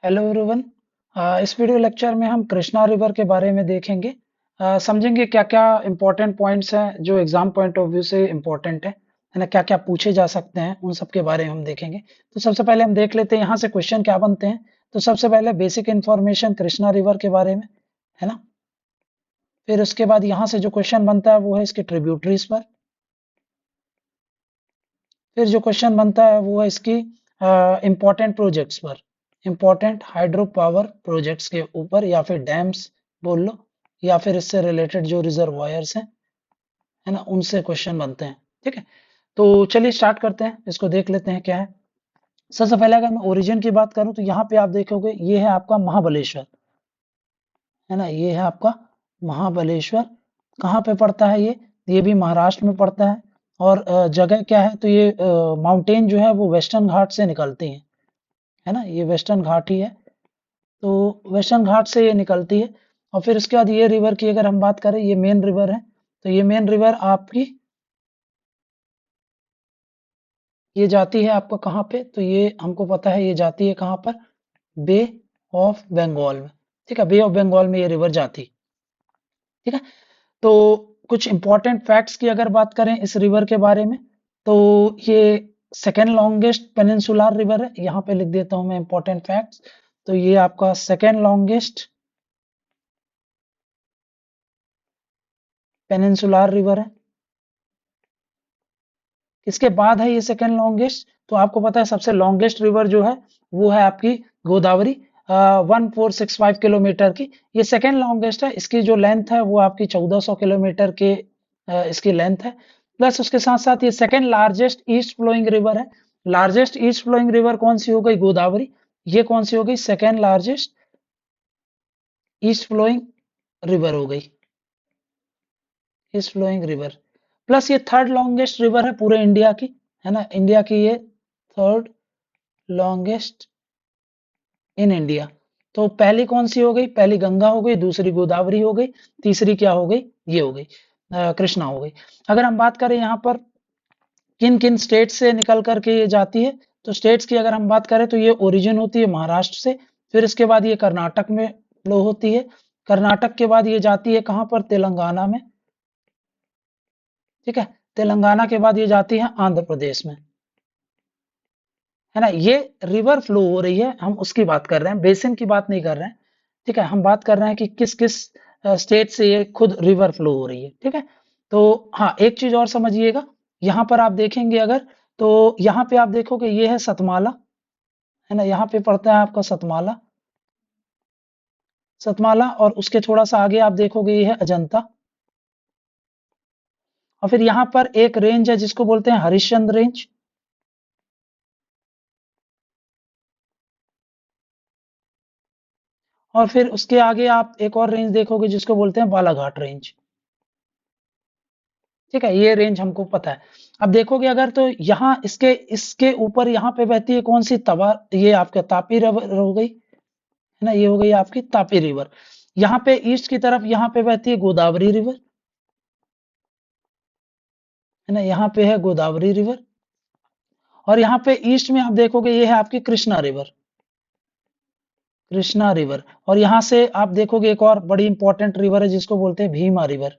Hello everyone. इस video lecture में हम कृष्णा रिवर के बारे में देखेंगे। समझेंगे क्या क्या इंपॉर्टेंट पॉइंट्स हैं जो एग्जाम पॉइंट ऑफ व्यू से इंपॉर्टेंट है ना, क्या क्या पूछे जा सकते हैं उन सब के बारे में हम देखेंगे। तो सबसे पहले हम देख लेते हैं यहाँ से क्वेश्चन क्या बनते हैं। तो सबसे पहले बेसिक इंफॉर्मेशन कृष्णा रिवर के बारे में, है ना। फिर उसके बाद यहाँ से जो क्वेश्चन बनता है वो है इसके ट्रिब्यूटरीज पर। फिर जो क्वेश्चन बनता है वो है इसकी इंपॉर्टेंट प्रोजेक्ट्स पर, इंपॉर्टेंट हाइड्रो पावर प्रोजेक्ट्स के ऊपर, या फिर डैम्स बोल लो, या फिर इससे रिलेटेड जो रिजर्वायर्स हैं, है ना, उनसे क्वेश्चन बनते हैं। ठीक है, तो चलिए स्टार्ट करते हैं, इसको देख लेते हैं क्या है। सबसे पहले अगर मैं ओरिजिन की बात करूं तो यहाँ पे आप देखोगे ये है आपका महाबलेश्वर, है ना, ये है आपका महाबलेश्वर। कहाँ पे पड़ता है ये भी महाराष्ट्र में पड़ता है। और जगह क्या है, तो ये माउंटेन जो है वो वेस्टर्न घाट से निकलती है ना, ये वेस्टर्न घाट ही है। तो वेस्टर्न घाट से ये निकलती है। और फिर उसके बाद ये रिवर की अगर हम बात करें, ये मेन रिवर है। तो ये मेन रिवर आपकी ये जाती है आपका कहाँ पे, तो ये हमको पता है ये जाती है कहाँ पर, बे ऑफ बंगाल में। ठीक है, बे ऑफ बंगाल में ये रिवर जाती। ठीक है, तो कुछ इंपॉर्टेंट फैक्ट्स की अगर बात करें इस रिवर के बारे में, तो ये सेकेंड लॉन्गेस्ट पेनिनसुलर रिवर है। यहाँ पे लिख देता हूं मैं इंपॉर्टेंट फैक्ट्स। तो ये आपका सेकेंड लॉन्गेस्ट पेनिनसुलर रिवर है। इसके बाद है ये सेकेंड लॉन्गेस्ट, तो आपको पता है सबसे लॉन्गेस्ट रिवर जो है वो है आपकी गोदावरी, 1465 किलोमीटर की। ये सेकेंड लॉन्गेस्ट है, इसकी जो लेंथ है वो आपकी 1400 किलोमीटर के इसकी लेंथ है। प्लस उसके साथ साथ ये second largest east flowing river है। लार्जेस्ट ईस्ट फ्लोइंग रिवर कौन सी हो गई, गोदावरी। ये कौन सी हो गई, second largest east flowing river हो गई, ईस्ट फ्लोइंग रिवर। प्लस ये थर्ड लॉन्गेस्ट रिवर है पूरे इंडिया की, है ना, इंडिया की ये थर्ड लॉन्गेस्ट इन इंडिया। तो पहली कौन सी हो गई, पहली गंगा हो गई, दूसरी गोदावरी हो गई, तीसरी क्या हो गई, ये हो गई कृष्णा हो गई। अगर हम बात करें यहाँ पर किन किन स्टेट से निकल करके ये जाती है, तो स्टेट्स की अगर हम बात करें तो ये ओरिजिन होती है महाराष्ट्र से। फिर इसके बाद ये कर्नाटक में फ्लो होती है। कर्नाटक के बाद ये जाती है कहाँ पर, तेलंगाना में। ठीक है, तेलंगाना के बाद ये जाती है आंध्र प्रदेश में, है ना। ये रिवर फ्लो हो रही है, हम उसकी बात कर रहे हैं, बेसिन की बात नहीं कर रहे हैं। ठीक है, हम बात कर रहे हैं कि किस किस स्टेट से ये खुद रिवर फ्लो हो रही है। ठीक है, तो हाँ एक चीज और समझिएगा, यहाँ पर आप देखेंगे अगर, तो यहाँ पे आप देखोगे ये है सतमाला, है ना, यहाँ पे पड़ता है आपका सतमाला, सतमाला। और उसके थोड़ा सा आगे आप देखोगे ये है अजंता। और फिर यहाँ पर एक रेंज है जिसको बोलते हैं हरिश्चंद्र रेंज। और फिर उसके आगे आप एक और रेंज देखोगे जिसको बोलते हैं बालाघाट रेंज। ठीक है, ये रेंज हमको पता है। अब देखोगे अगर, तो यहाँ इसके इसके ऊपर यहाँ पे बहती है कौन सी, तवा, ये आपका तापी रिवर हो गई, है ना, ये हो गई आपकी तापी रिवर। यहाँ पे ईस्ट की तरफ यहाँ पे बहती है गोदावरी रिवर, है ना, यहाँ पे है गोदावरी रिवर। और यहाँ पे ईस्ट में आप देखोगे ये है आपकी कृष्णा रिवर, कृष्णा रिवर। और यहाँ से आप देखोगे एक और बड़ी इंपॉर्टेंट रिवर है जिसको बोलते हैं भीमा रिवर।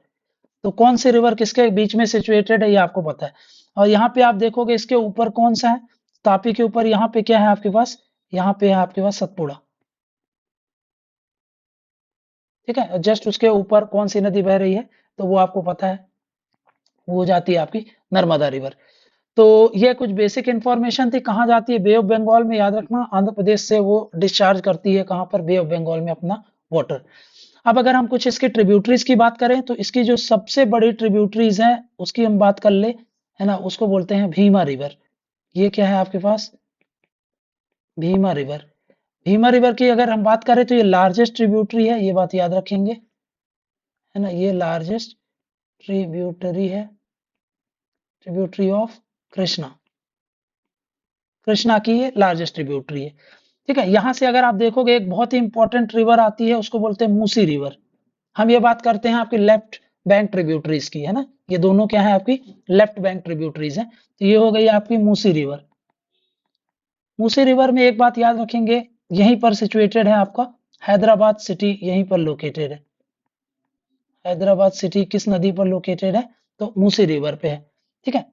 तो कौन सी रिवर किसके बीच में सिचुएटेड है ये आपको पता है। और यहाँ पे आप देखोगे इसके ऊपर कौन सा है, तापी के ऊपर यहाँ पे क्या है आपके पास, यहाँ पे है आपके पास सतपुड़ा। ठीक है, जस्ट उसके ऊपर कौन सी नदी बह रही है, तो वो आपको पता है, वो जाती है आपकी नर्मदा रिवर। तो ये कुछ बेसिक इंफॉर्मेशन थी, कहाँ जाती है, बे ऑफ बंगाल में, याद रखना आंध्र प्रदेश से वो डिस्चार्ज करती है कहाँ पर, बे ऑफ बंगाल में अपना वाटर। अब अगर हम कुछ इसके ट्रिब्यूटरीज की बात करें, तो इसकी जो सबसे बड़ी ट्रिब्यूटरीज हैं उसकी हम बात कर ले, है ना, उसको बोलते हैं भीमा रिवर। ये क्या है आपके पास, भीमा रिवर। भीमा रिवर की अगर हम बात करें तो ये लार्जेस्ट ट्रिब्यूटरी है, ये बात याद रखेंगे, है ना, ये लार्जेस्ट ट्रिब्यूटरी है, ट्रिब्यूटरी ऑफ कृष्णा, कृष्णा की ये लार्जेस्ट ट्रिब्यूटरी है। ठीक है, यहां से अगर आप देखोगे एक बहुत ही इंपॉर्टेंट रिवर आती है, उसको बोलते हैं मूसी रिवर। हम ये बात करते हैं आपकी लेफ्ट बैंक ट्रिब्यूटरीज की, है ना, ये दोनों क्या है आपकी लेफ्ट बैंक ट्रिब्यूटरीज हैं। तो ये हो गई आपकी मूसी रिवर। मूसी रिवर में एक बात याद रखेंगे, यहीं पर सिचुएटेड है आपका, हैदराबाद सिटी यहीं पर लोकेटेड है। हैदराबाद सिटी किस नदी पर लोकेटेड है? तो मूसी रिवर पे है। ठीक है,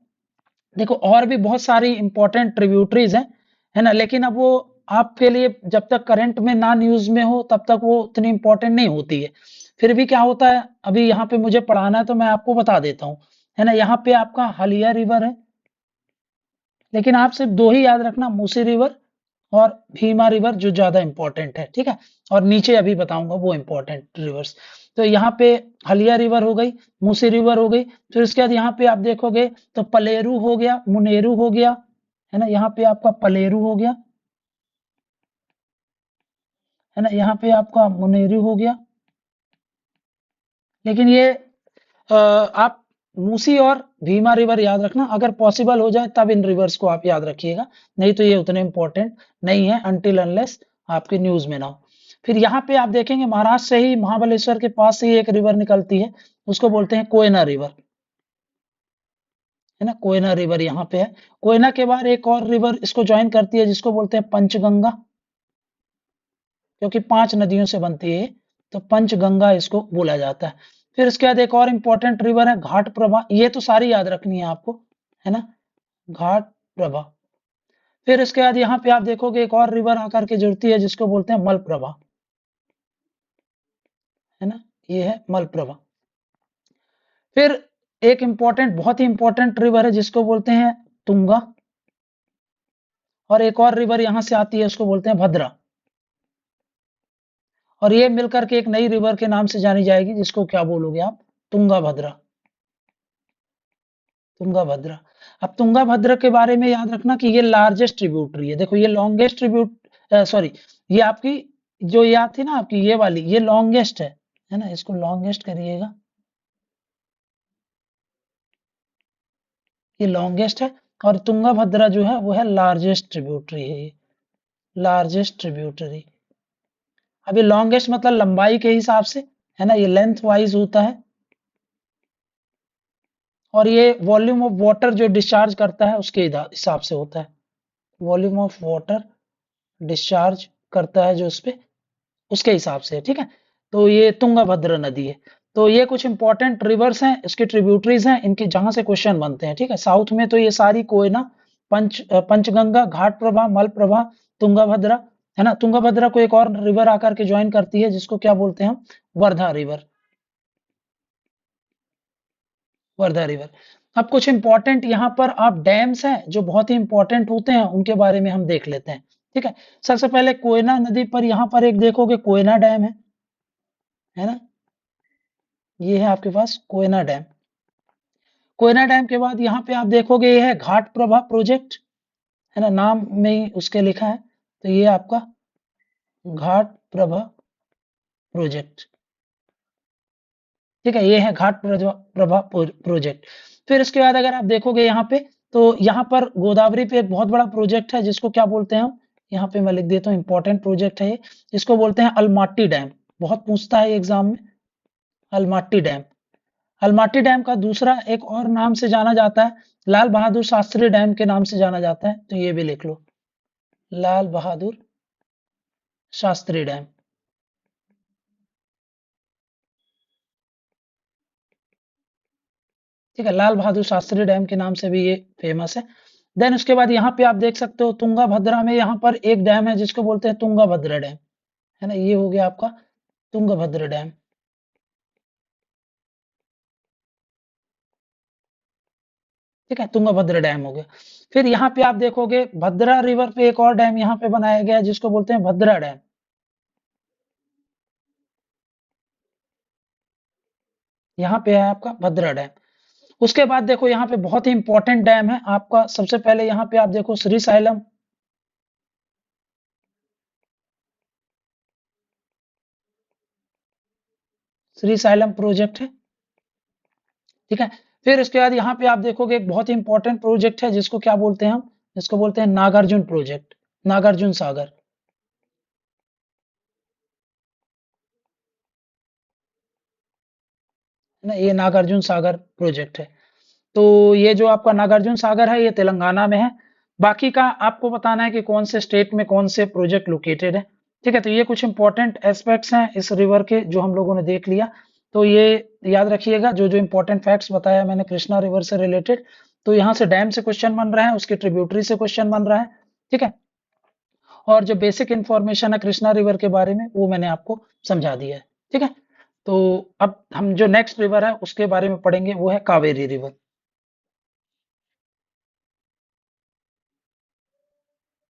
देखो और भी बहुत सारी इंपॉर्टेंट ट्रिब्यूटरीज हैं, है ना, लेकिन अब वो आपके लिए जब तक करंट में ना न्यूज में हो तब तक वो उतनी इंपॉर्टेंट नहीं होती है। फिर भी क्या होता है, अभी यहाँ पे मुझे पढ़ाना है तो मैं आपको बता देता हूँ, है ना। यहाँ पे आपका हलिया रिवर है, लेकिन आप सिर्फ दो ही याद रखना, मूसी रिवर और भीमा रिवर, जो ज्यादा इंपॉर्टेंट है। ठीक है, और नीचे अभी बताऊंगा वो इंपॉर्टेंट रिवर्स। तो यहाँ पे हलिया रिवर हो गई, मूसी रिवर हो गई, फिर उसके बाद यहाँ पे आप देखोगे तो पलेरू हो गया, मुनेरू हो गया, है ना, यहाँ पे आपका पलेरू हो गया, है ना, यहाँ पे आपका मुनेरू हो गया। लेकिन ये आप मूसी और भीमा रिवर याद रखना, अगर पॉसिबल हो जाए तब इन रिवर्स को आप याद रखिएगा, नहीं तो ये उतने इंपॉर्टेंट नहीं है अनटिल अनलेस आपके न्यूज में ना हो। फिर यहाँ पे आप देखेंगे महाराष्ट्र से ही, महाबलेश्वर के पास से ही एक रिवर निकलती है, उसको बोलते हैं कोयना रिवर, है ना, कोयना रिवर यहाँ पे है। कोयना के बाद एक और रिवर इसको ज्वाइन करती है जिसको बोलते हैं पंचगंगा, क्योंकि 5 नदियों से बनती है, तो पंचगंगा इसको बोला जाता है। फिर इसके बाद एक और इंपॉर्टेंट रिवर है घाट प्रभा, ये तो सारी याद रखनी है आपको, है ना, घाट प्रभा। फिर इसके बाद यहाँ पे आप देखोगे एक और रिवर आकर के जुड़ती है जिसको बोलते हैं मलप्रभा, है ना, ये है मलप्रभा। फिर एक इंपॉर्टेंट, बहुत ही इंपॉर्टेंट रिवर है जिसको बोलते हैं तुंगा, और एक और रिवर यहाँ से आती है उसको बोलते हैं भद्रा, और ये मिलकर के एक नई रिवर के नाम से जानी जाएगी जिसको क्या बोलोगे आप? तुंगा भद्रा, तुंगाभद्रा। अब तुंगाभद्रा के बारे में याद रखना कि ये लार्जेस्ट ट्रिब्यूटरी है, देखो ये लॉन्गेस्ट ट्रिब्यूट, सॉरी, ये आपकी जो याद थी ना आपकी ये वाली, ये लॉन्गेस्ट है ना, इसको लॉन्गेस्ट करिएगा, ये लॉन्गेस्ट है, और तुंगाभद्रा जो है वो है लार्जेस्ट ट्रिब्यूटरी है, ये लार्जेस्ट ट्रिब्यूटरी। अभी लॉन्गेस्ट मतलब लंबाई के हिसाब से, है ना, ये लेंथ वाइज होता है, और ये वॉल्यूम ऑफ वाटर जो डिस्चार्ज करता है उसके हिसाब से होता है, वॉल्यूम ऑफ वाटर डिस्चार्ज करता है जो उस पे, उसके हिसाब से, ठीक है। तो ये तुंगभद्र नदी है। तो ये कुछ इंपॉर्टेंट रिवर्स हैं, इसकी ट्रिब्यूटरीज हैं, इनके जहां से क्वेश्चन बनते हैं, ठीक है। साउथ में तो ये सारी कोयना, पंचगंगा, घाट प्रभा, मल प्रभा, तुंगभद्रा, है ना। तुंगभद्रा को एक और रिवर आकर के ज्वाइन करती है जिसको क्या बोलते हैं हम? Wardha river, Wardha river. अब कुछ इंपॉर्टेंट यहाँ पर आप डैम्स हैं जो बहुत ही इंपॉर्टेंट होते हैं, उनके बारे में हम देख लेते हैं, ठीक है। सबसे पहले कोयना नदी पर यहाँ पर एक देखोगे कोयना डैम है ना, ये है आपके पास कोयना डैम। कोयना डैम के बाद यहाँ पे आप देखोगे ये है घाट प्रभा प्रोजेक्ट, है ना, नाम में ही उसके लिखा है, तो ये आपका घाट प्रभा प्रोजेक्ट, ठीक है, ये है घाट प्रभा प्रोजेक्ट। फिर इसके बाद अगर आप देखोगे यहाँ पे, तो यहाँ पर गोदावरी पे एक बहुत बड़ा प्रोजेक्ट है जिसको क्या बोलते हैं हम, यहाँ पे मैं लिख देता हूँ, इंपॉर्टेंट प्रोजेक्ट है ये, जिसको बोलते हैं अलमाटी डैम, बहुत पूछता है एग्जाम में, अलमाटी डैम। अलमाटी डैम का दूसरा एक और नाम से जाना जाता है, लाल बहादुर शास्त्री डैम के नाम से जाना जाता है, तो ये भी लिख लो, लाल बहादुर शास्त्री डैम, ठीक है, लाल बहादुर शास्त्री डैम के नाम से भी ये फेमस है। देन उसके बाद यहाँ पे आप देख सकते हो तुंगा भद्रा में यहाँ पर एक डैम है जिसको बोलते हैं तुंगा भद्रा डैम, है ना, ये हो गया आपका तुंगभद्र डैम, ठीक है, तुंगभद्र डैम हो गया। फिर यहाँ पे आप देखोगे भद्रा रिवर पे एक और डैम यहाँ पे बनाया गया है जिसको बोलते हैं भद्रा डैम, यहाँ पे है आपका भद्रा डैम। उसके बाद देखो यहाँ पे बहुत ही इंपॉर्टेंट डैम है आपका, सबसे पहले यहाँ पे आप देखो Shri xylem, Shri xylem project है, ठीक है। फिर इसके बाद यहाँ पे आप देखोगे एक बहुत ही इंपॉर्टेंट प्रोजेक्ट है जिसको क्या बोलते हैं हम, जिसको बोलते हैं नागार्जुन प्रोजेक्ट, नागार्जुन सागर, है ना, ये नागार्जुन सागर प्रोजेक्ट है। तो ये जो आपका नागार्जुन सागर है ये तेलंगाना में है। बाकी का आपको बताना है कि कौन से स्टेट में कौन से प्रोजेक्ट लोकेटेड है। ठीक है, तो ये कुछ इंपॉर्टेंट एस्पेक्ट्स हैं इस रिवर के जो हम लोगों ने देख लिया। तो ये याद रखिएगा, जो जो इंपॉर्टेंट फैक्ट्स बताया मैंने कृष्णा रिवर से रिलेटेड। तो यहाँ से डैम से क्वेश्चन बन रहे हैं, उसके ट्रिब्यूटरी से क्वेश्चन बन रहा है। ठीक है, और जो बेसिक इंफॉर्मेशन है कृष्णा रिवर के बारे में वो मैंने आपको समझा दिया है। ठीक है, तो अब हम जो नेक्स्ट रिवर है उसके बारे में पढ़ेंगे, वो है कावेरी रिवर।